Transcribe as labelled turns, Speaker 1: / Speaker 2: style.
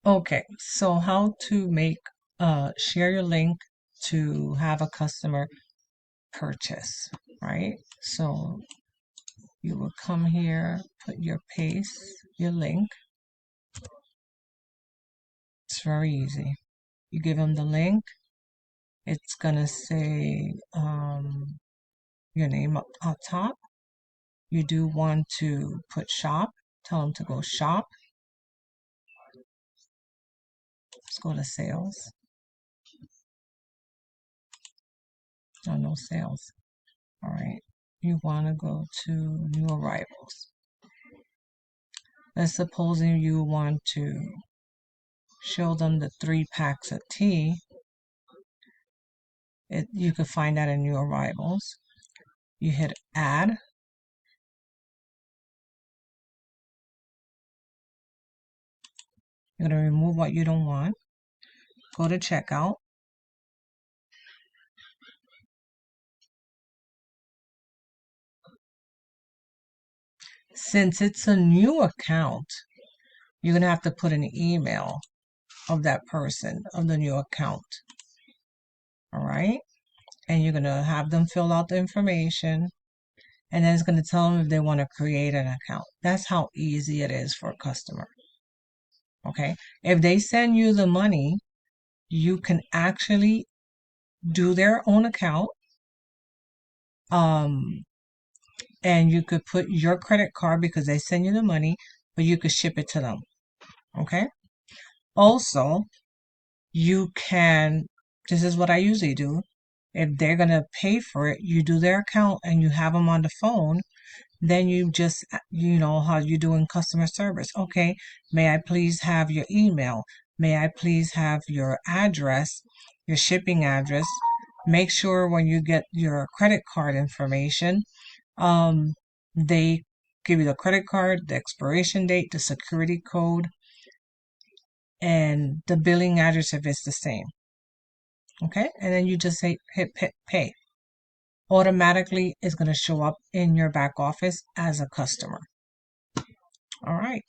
Speaker 1: Okay, so how to make share your link to have a customer purchase, right? So you will come here, put your paste, your link. It's very easy. You give them the link. It's gonna say your name up top. You do want to put shop. Tell them to go shop. Let's go to sales. Oh, no sales. All right. You want to go to new arrivals. Let's suppose you want to show them the 3 packs of tea. You can find that in new arrivals. You hit add. You're going to remove what you don't want. Go to checkout. Since it's a new account, you're going to have to put an email of that person, of the new account. All right. And you're going to have them fill out the information. And then it's going to tell them if they want to create an account. That's how easy it is for a customer. Okay. If they send you the money, you can actually do their own account. And you could put your credit card because they send you the money, but you could ship it to them. Okay. Also, you can, this is what I usually do. If they're going to pay for it, you do their account and you have them on the phone. Then you just, how you do in customer service. Okay, may I please have your email? May I please have your address, your shipping address? Make sure when you get your credit card information, they give you the credit card, the expiration date, the security code, and the billing address if it's the same. Okay, and then you just hit pay. Automatically, it's going to show up in your back office as a customer. All right.